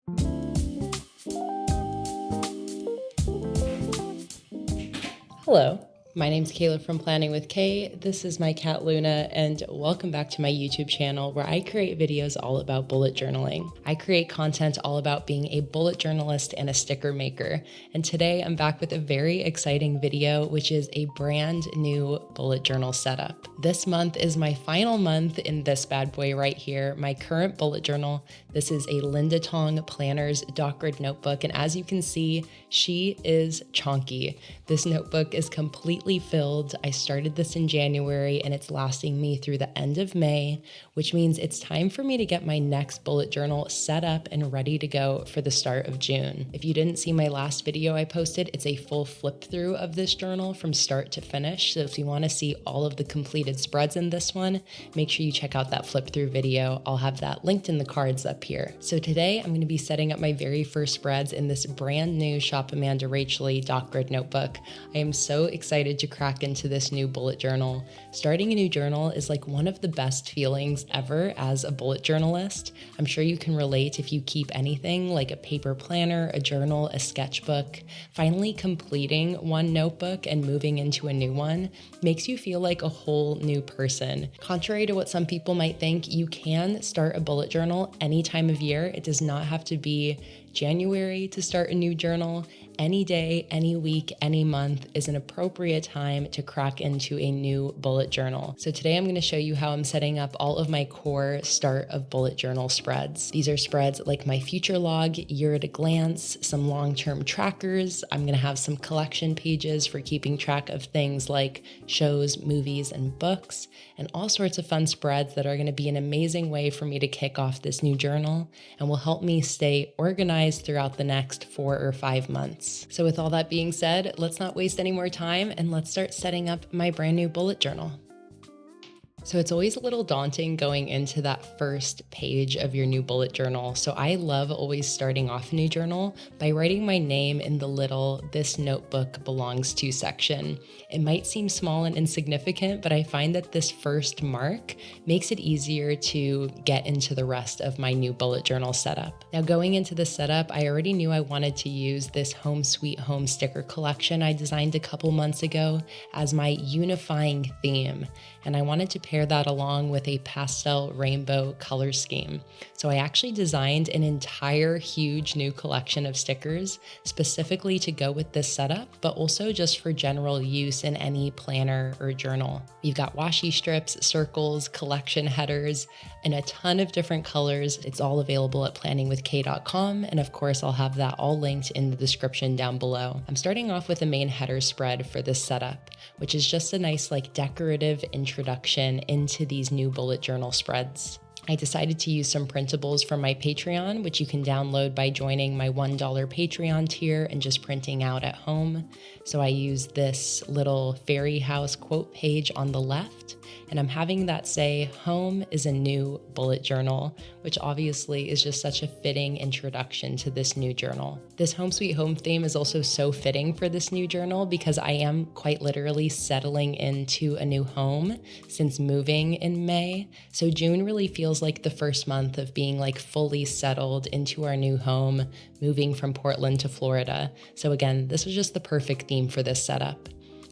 Hello, my name's Kayla from Planning with Kay. This is my cat Luna, and welcome back to my YouTube channel where I create videos all about bullet journaling. I create content all about being a bullet journalist and a sticker maker. And today I'm back with a very exciting video, which is a brand new bullet journal setup. This month is my final month in this bad boy right here, my current bullet journal. This is a Tong Planners Doc Grid notebook, and as you can see, she is chonky. This notebook is completely filled. I started this in January and it's lasting me through the end of May, which means it's time for me to get my next bullet journal set up and ready to go for the start of June. If you didn't see my last video I posted, it's a full flip through of this journal from start to finish. So if you want to see all of the completed spreads in this one, make sure you check out that flip through video. I'll have that linked in the cards up here. So today I'm going to be setting up my very first spreads in this brand new Shop Amanda Rachel Doc Grid notebook. I am so excited to crack into this new bullet journal. Starting a new journal is like one of the best feelings ever as a bullet journalist. I'm sure you can relate if you keep anything like a paper planner, a journal, a sketchbook. Finally completing one notebook and moving into a new one makes you feel like a whole new person. Contrary to what some people might think, you can start a bullet journal any time of year. It does not have to be January to start a new journal. Any day, any week, any month is an appropriate time to crack into a new bullet journal. So today I'm going to show you how I'm setting up all of my core start of bullet journal spreads. These are spreads like my future log, year at a glance, some long-term trackers. I'm going to have some collection pages for keeping track of things like shows, movies, and books, and all sorts of fun spreads that are going to be an amazing way for me to kick off this new journal and will help me stay organized throughout the next 4 or 5 months. So with all that being said, let's not waste any more time and let's start setting up my brand new bullet journal. So it's always a little daunting going into that first page of your new bullet journal. So I love always starting off a new journal by writing my name in the little "This notebook belongs to" section. It might seem small and insignificant, but I find that this first mark makes it easier to get into the rest of my new bullet journal setup. Now going into the setup, I already knew I wanted to use this Home Sweet Home sticker collection I designed a couple months ago as my unifying theme. And I wanted to pair that along with a pastel rainbow color scheme. So I actually designed an entire huge new collection of stickers specifically to go with this setup, but also just for general use in any planner or journal. We've got washi strips, circles, collection headers, and a ton of different colors. It's all available at PlanningWithKay.com, and of course I'll have that all linked in the description down below. I'm starting off with the main header spread for this setup, which is just a nice decorative introduction into these new bullet journal spreads. I decided to use some printables from my Patreon, which you can download by joining my $1 Patreon tier and just printing out at home. So I used this little fairy house quote page on the left, and I'm having that say, "Home is a new bullet journal," which obviously is just such a fitting introduction to this new journal. This Home Sweet Home theme is also so fitting for this new journal because I am quite literally settling into a new home since moving in May. So June really feels like the first month of being fully settled into our new home, moving from Portland to Florida. So again, this was just the perfect theme for this setup.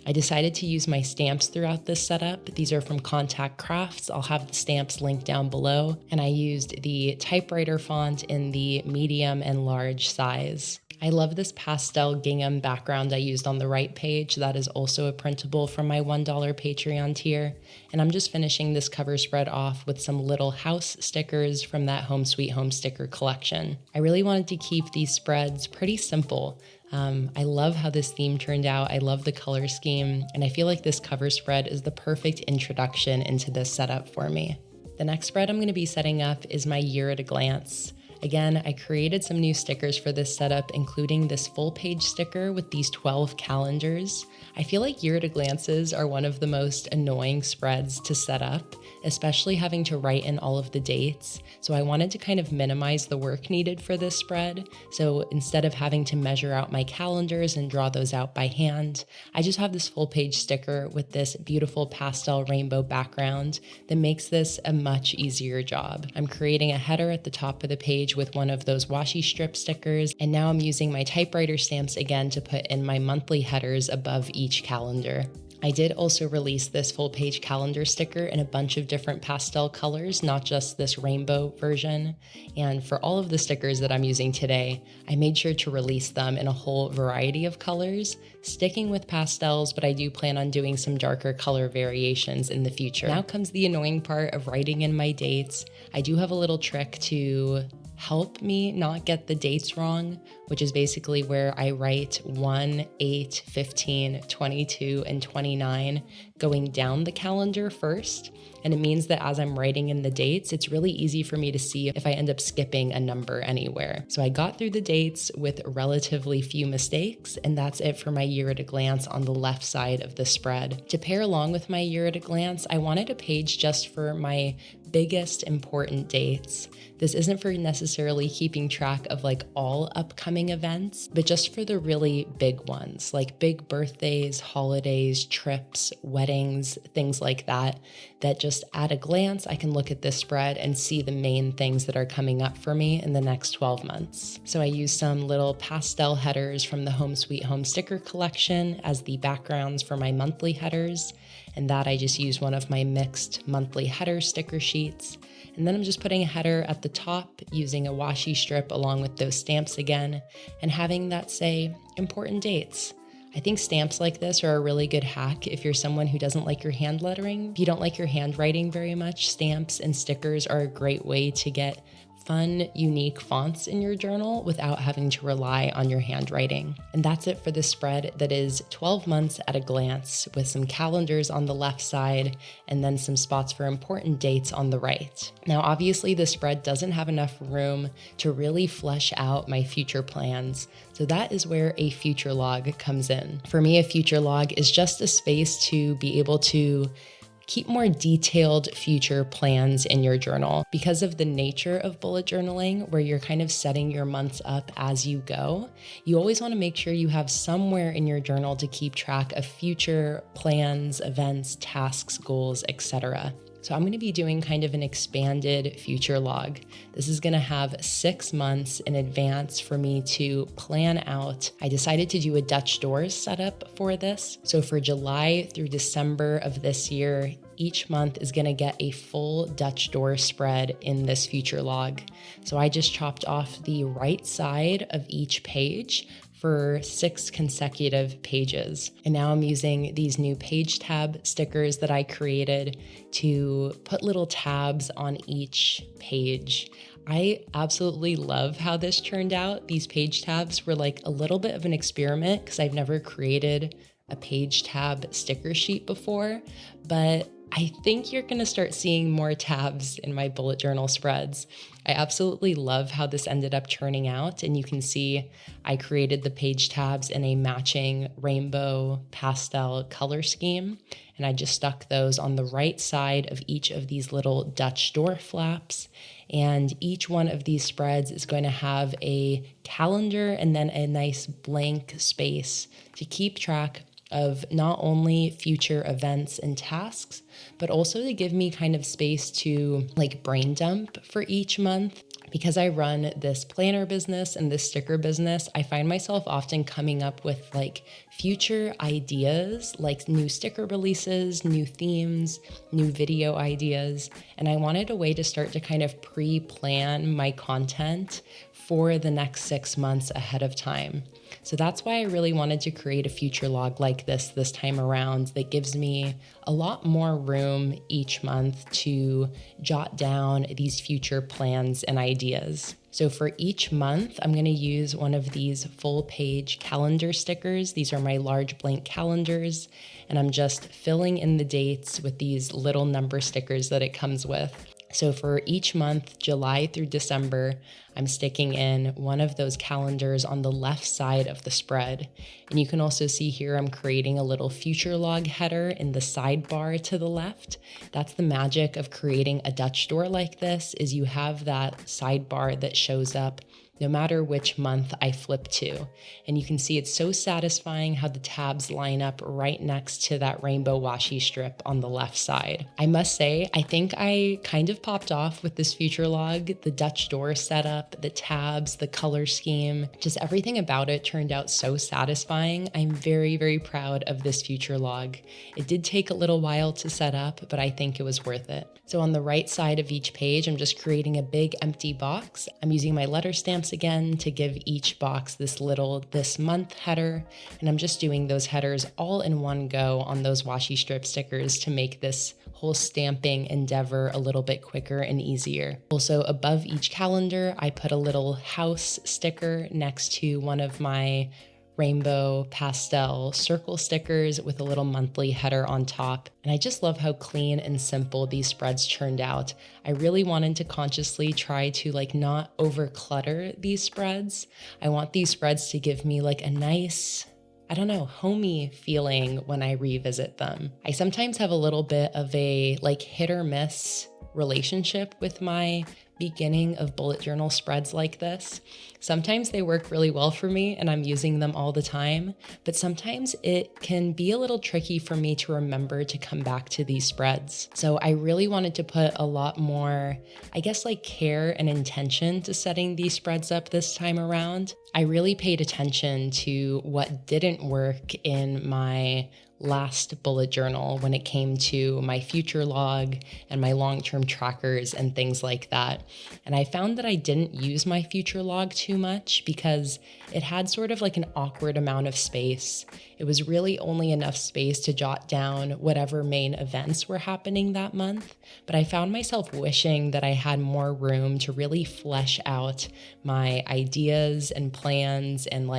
I decided to use my stamps throughout this setup. These are from Contact Crafts. I'll have the stamps linked down below. And I used the typewriter font in the medium and large size. I love this pastel gingham background I used on the right page. That is also a printable from my $1 Patreon tier. And I'm just finishing this cover spread off with some little house stickers from that Home Sweet Home sticker collection. I really wanted to keep these spreads pretty simple. I love how this theme turned out. I love the color scheme, and I feel like this cover spread is the perfect introduction into this setup for me. The next spread I'm going to be setting up is my year at a glance. Again, I created some new stickers for this setup, including this full page sticker with these 12 calendars. I feel like year at a glances are one of the most annoying spreads to set up, especially having to write in all of the dates. So I wanted to kind of minimize the work needed for this spread. So instead of having to measure out my calendars and draw those out by hand, I just have this full page sticker with this beautiful pastel rainbow background that makes this a much easier job. I'm creating a header at the top of the page page with one of those washi strip stickers. And now I'm using my typewriter stamps again to put in my monthly headers above each calendar. I did also release this full page calendar sticker in a bunch of different pastel colors, not just this rainbow version. And for all of the stickers that I'm using today, I made sure to release them in a whole variety of colors, sticking with pastels, but I do plan on doing some darker color variations in the future. Now comes the annoying part of writing in my dates. I do have a little trick to help me not get the dates wrong, which is basically where I write 1, 8, 15, 22, and 29 going down the calendar first. And it means that as I'm writing in the dates, it's really easy for me to see if I end up skipping a number anywhere. So I got through the dates with relatively few mistakes, and that's it for my year at a glance on the left side of the spread. To pair along with my year at a glance, I wanted a page just for my biggest important dates. This isn't for necessarily keeping track of like all upcoming events, but just for the really big ones, like big birthdays, holidays, trips, weddings, things like that, that just at a glance, I can look at this spread and see the main things that are coming up for me in the next 12 months. So I used some little pastel headers from the Home Sweet Home sticker collection as the backgrounds for my monthly headers. And that I just used one of my mixed monthly header sticker sheets. And then I'm just putting a header at the top using a washi strip along with those stamps again, and having that say important dates. I think stamps like this are a really good hack if you're someone who doesn't like your hand lettering. If you don't like your handwriting very much, stamps and stickers are a great way to get fun, unique fonts in your journal without having to rely on your handwriting. And that's it for this spread that is 12 months at a glance, with some calendars on the left side and then some spots for important dates on the right. Now, obviously, the spread doesn't have enough room to really flesh out my future plans, so that is where a future log comes in. For me, a future log is just a space to be able to keep more detailed future plans in your journal. Because of the nature of bullet journaling, where you're kind of setting your months up as you go, you always want to make sure you have somewhere in your journal to keep track of future plans, events, tasks, goals, etc. So I'm going to be doing kind of an expanded future log. This is going to have 6 months in advance for me to plan out. I decided to do a Dutch doors setup for this. So for July through December of this year, each month is going to get a full Dutch door spread in this future log. So I just chopped off the right side of each page for 6 consecutive pages. And now I'm using these new page tab stickers that I created to put little tabs on each page. I absolutely love how this turned out. These page tabs were like a little bit of an experiment because I've never created a page tab sticker sheet before, but I think you're going to start seeing more tabs in my bullet journal spreads. I absolutely love how this ended up turning out, and you can see I created the page tabs in a matching rainbow pastel color scheme, and I just stuck those on the right side of each of these little Dutch door flaps. And each one of these spreads is going to have a calendar and then a nice blank space to keep track of not only future events and tasks, but also to give me kind of space to like brain dump for each month. Because I run this planner business and this sticker business, I find myself often coming up with like future ideas, like new sticker releases, new themes, new video ideas. And I wanted a way to start to kind of pre-plan my content for the next 6 months ahead of time. So that's why I really wanted to create a future log like this time around that gives me a lot more room each month to jot down these future plans and ideas. So for each month, I'm going to use one of these full page calendar stickers. These are my large blank calendars, and I'm just filling in the dates with these little number stickers that it comes with. So for each month, July through December, I'm sticking in one of those calendars on the left side of the spread. And you can also see here I'm creating a little future log header in the sidebar to the left. That's the magic of creating a Dutch door like this, is you have that sidebar that shows up no matter which month I flip to. And you can see it's so satisfying how the tabs line up right next to that rainbow washi strip on the left side. I must say, I think I kind of popped off with this future log. The Dutch door setup, the tabs, the color scheme, just everything about it turned out so satisfying. I'm very, very proud of this future log. It did take a little while to set up, but I think it was worth it. So on the right side of each page, I'm just creating a big empty box. I'm using my letter stamps again to give each box this little "this month" header, and I'm just doing those headers all in one go on those washi strip stickers to make this whole stamping endeavor a little bit quicker and easier. Also, above each calendar, I put a little house sticker next to one of my rainbow pastel circle stickers with a little monthly header on top. And I just love how clean and simple these spreads turned out. I really wanted to consciously try to not over clutter these spreads. I want these spreads to give me a nice, I don't know, homey feeling when I revisit them. I sometimes have a little bit of a hit or miss relationship with my beginning of bullet journal spreads like this. Sometimes they work really well for me and I'm using them all the time, but sometimes it can be a little tricky for me to remember to come back to these spreads. So I really wanted to put a lot more, care and intention to setting these spreads up this time around. I really paid attention to what didn't work in my last bullet journal when it came to my future log and my long-term trackers and things like that. And I found that I didn't use my future log too much because it had sort of an awkward amount of space. It was really only enough space to jot down whatever main events were happening that month. But I found myself wishing that I had more room to really flesh out my ideas and plans and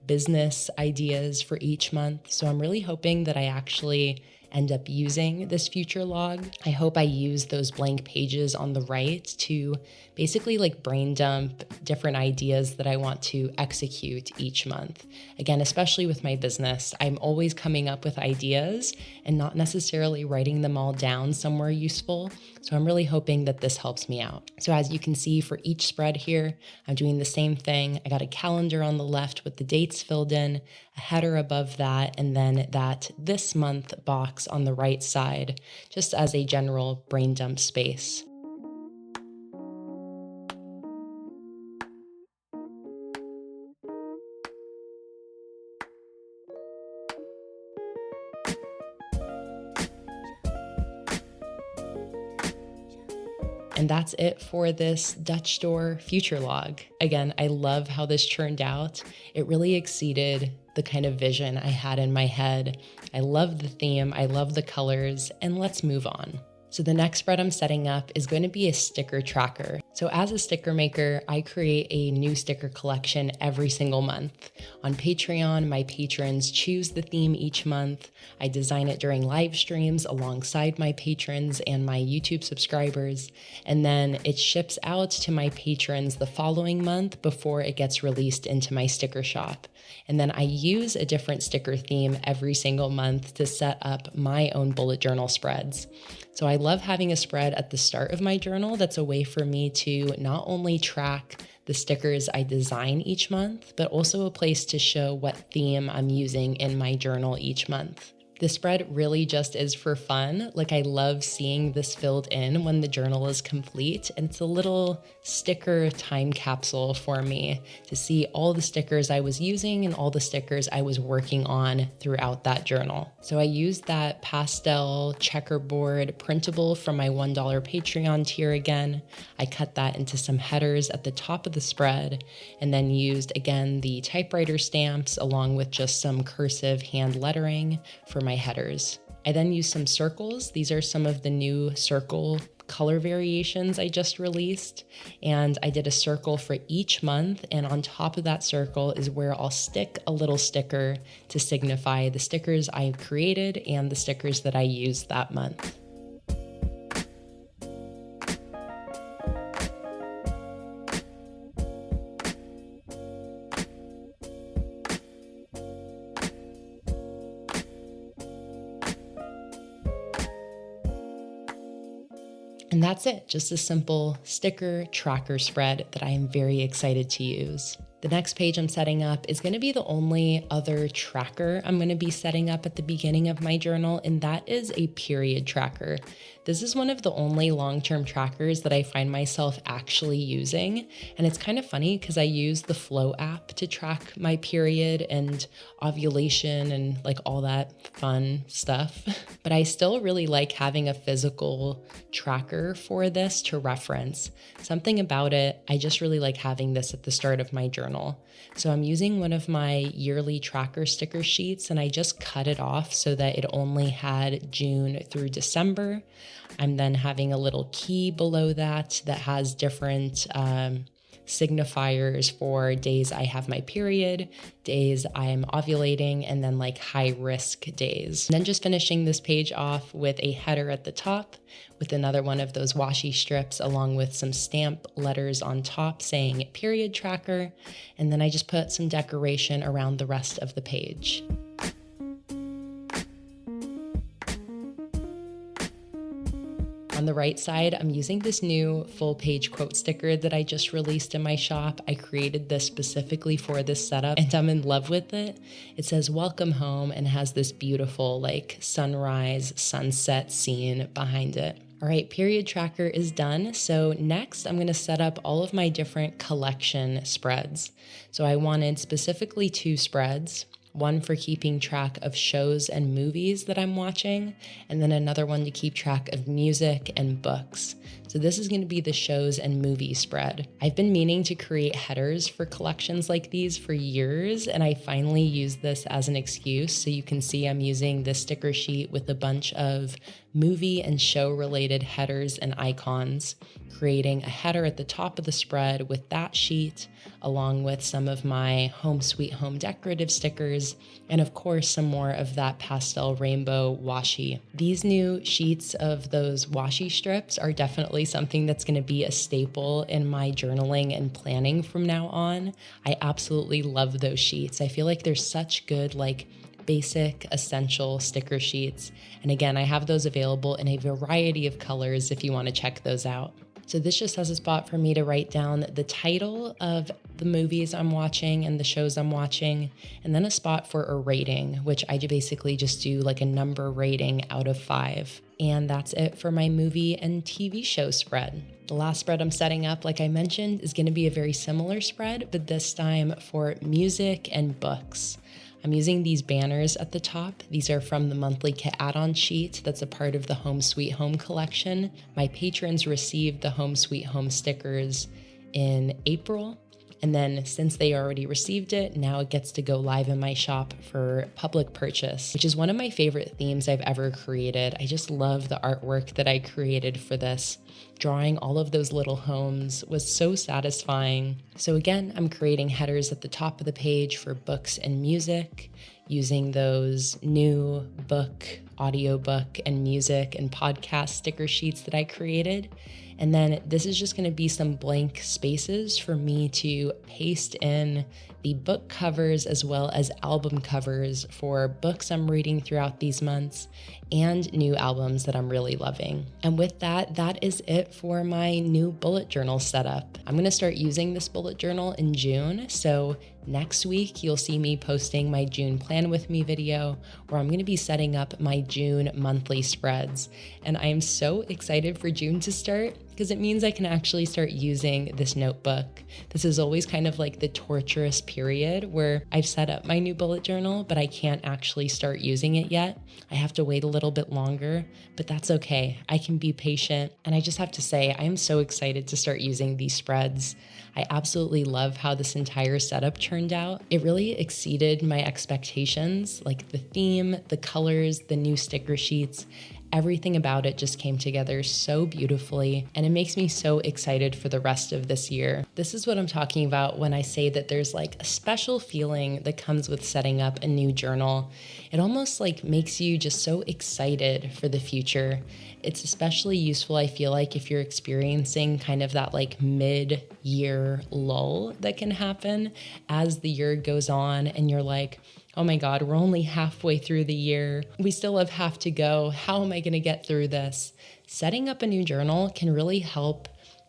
business ideas for each month. So I'm really hoping that I actually end up using this future log. I hope I use those blank pages on the right to basically brain dump different ideas that I want to execute each month. Again, especially with my business, I'm always coming up with ideas and not necessarily writing them all down somewhere useful. So I'm really hoping that this helps me out. So as you can see for each spread here, I'm doing the same thing. I got a calendar on the left with the dates filled in, a header above that, and then that "this month" box on the right side, just as a general brain dump space. And that's it for this Dutch store future log. Again, I love how this turned out. It really exceeded the kind of vision I had in my head. I love the theme, I love the colors, and let's move on. So the next spread I'm setting up is going to be a sticker tracker. So as a sticker maker, I create a new sticker collection every single month. On Patreon, my patrons choose the theme each month. I design it during live streams alongside my patrons and my YouTube subscribers. And then it ships out to my patrons the following month before it gets released into my sticker shop. And then I use a different sticker theme every single month to set up my own bullet journal spreads. So I love having a spread at the start of my journal that's a way for me to not only track the stickers I design each month, but also a place to show what theme I'm using in my journal each month. The spread really just is for fun. I love seeing this filled in when the journal is complete, and it's a little sticker time capsule for me to see all the stickers I was using and all the stickers I was working on throughout that journal. So I used that pastel checkerboard printable from my $1 Patreon tier again. I cut that into some headers at the top of the spread, and then used again the typewriter stamps along with just some cursive hand lettering for my headers. I then used some circles. These are some of the new circle color variations I just released, and I did a circle for each month, and on top of that circle is where I'll stick a little sticker to signify the stickers I created and the stickers that I used that month. And that's it, just a simple sticker tracker spread that I am very excited to use. The next page I'm setting up is going to be the only other tracker I'm going to be setting up at the beginning of my journal, and that is a period tracker. This is one of the only long-term trackers that I find myself actually using, and it's kind of funny because I use the Flow app to track my period and ovulation and like all that fun stuff, but I still really like having a physical tracker for this to reference. Something about it, I just really like having this at the start of my journal. So I'm using one of my yearly tracker sticker sheets, and I just cut it off so that it only had June through December. I'm then having a little key below that has different signifiers for days I have my period, days I'm ovulating, and then like high risk days. And then just finishing this page off with a header at the top with another one of those washi strips along with some stamp letters on top saying period tracker. And then I just put some decoration around the rest of the page. On the right side, I'm using this new full page quote sticker that I just released in my shop. I created this specifically for this setup and I'm in love with it. It says welcome home and has this beautiful like sunrise, sunset scene behind it. All right, period tracker is done. So next I'm gonna set up all of my different collection spreads. So I wanted specifically 2 spreads. One for keeping track of shows and movies that I'm watching, and then another one to keep track of music and books. So this is going to be the shows and movies spread. I've been meaning to create headers for collections like these for years, and I finally used this as an excuse. So you can see I'm using this sticker sheet with a bunch of movie and show related headers and icons, creating a header at the top of the spread with that sheet, along with some of my Home Sweet Home decorative stickers, and of course some more of that pastel rainbow washi. These new sheets of those washi strips are definitely something that's going to be a staple in my journaling and planning from now on. I absolutely love those sheets. I feel like they're such good basic essential sticker sheets. And again, I have those available in a variety of colors if you want to check those out. So this just has a spot for me to write down the title of the movies I'm watching and the shows I'm watching, and then a spot for a rating, which I basically just do like a number rating out of 5. And that's it for my movie and TV show spread. The last spread I'm setting up, like I mentioned, is going to be a very similar spread, but this time for music and books. I'm using these banners at the top. These are from the monthly kit add-on sheet that's a part of the Home Sweet Home collection. My patrons received the Home Sweet Home stickers in April. And then since they already received it, now it gets to go live in my shop for public purchase, which is one of my favorite themes I've ever created. I just love the artwork that I created for this. Drawing all of those little homes was so satisfying. So again, I'm creating headers at the top of the page for books and music, using those new book, audiobook, and music and podcast sticker sheets that I created. And then this is just going to be some blank spaces for me to paste in the book covers as well as album covers for books I'm reading throughout these months and new albums that I'm really loving. And with that, that is it for my new bullet journal setup. I'm going to start using this bullet journal in June. So next week, you'll see me posting my June Plan With Me video where I'm going to be setting up my June monthly spreads. And I am so excited for June to start because it means I can actually start using this notebook. This is always kind of like the torturous period where I've set up my new bullet journal, but I can't actually start using it yet. I have to wait a little bit longer, but that's okay. I can be patient. And I just have to say, I am so excited to start using these spreads. I absolutely love how this entire setup turned out. It really exceeded my expectations, like the theme, the colors, the new sticker sheets. Everything about it just came together so beautifully, and it makes me so excited for the rest of this year. This is what I'm talking about when I say that there's like a special feeling that comes with setting up a new journal. It almost like makes you just so excited for the future. It's especially useful, I feel like, if you're experiencing kind of that like mid-year year lull that can happen as the year goes on and you're like, oh my God, we're only halfway through the year. We still have half to go. How am I going to get through this? Setting up a new journal can really help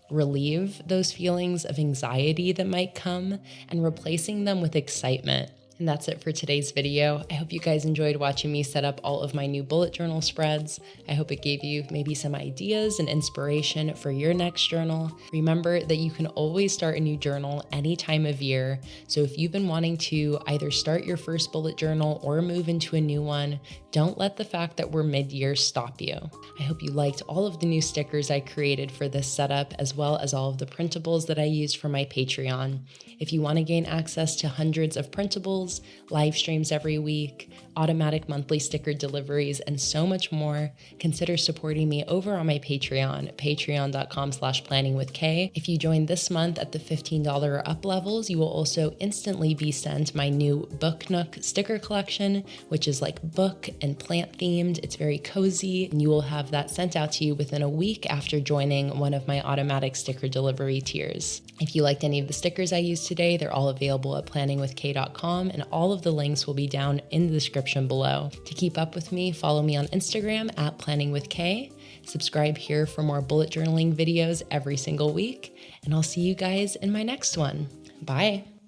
relieve those feelings of anxiety that might come and replacing them with excitement. And that's it for today's video. I hope you guys enjoyed watching me set up all of my new bullet journal spreads. I hope it gave you maybe some ideas and inspiration for your next journal. Remember that you can always start a new journal any time of year. So if you've been wanting to either start your first bullet journal or move into a new one, don't let the fact that we're mid-year stop you. I hope you liked all of the new stickers I created for this setup, as well as all of the printables that I used for my Patreon. If you want to gain access to hundreds of printables, live streams every week, automatic monthly sticker deliveries, and so much more, consider supporting me over on my Patreon, patreon.com/planningwithkay. If you join this month at the $15 or up levels, you will also instantly be sent my new Book Nook sticker collection, which is like book and plant themed. It's very cozy, and you will have that sent out to you within a week after joining one of my automatic sticker delivery tiers. If you liked any of the stickers I used today, they're all available at planningwithkay.com, and all of the links will be down in the description below. To keep up with me, follow me on Instagram at planningwithkay. Subscribe here for more bullet journaling videos every single week, and I'll see you guys in my next one. Bye.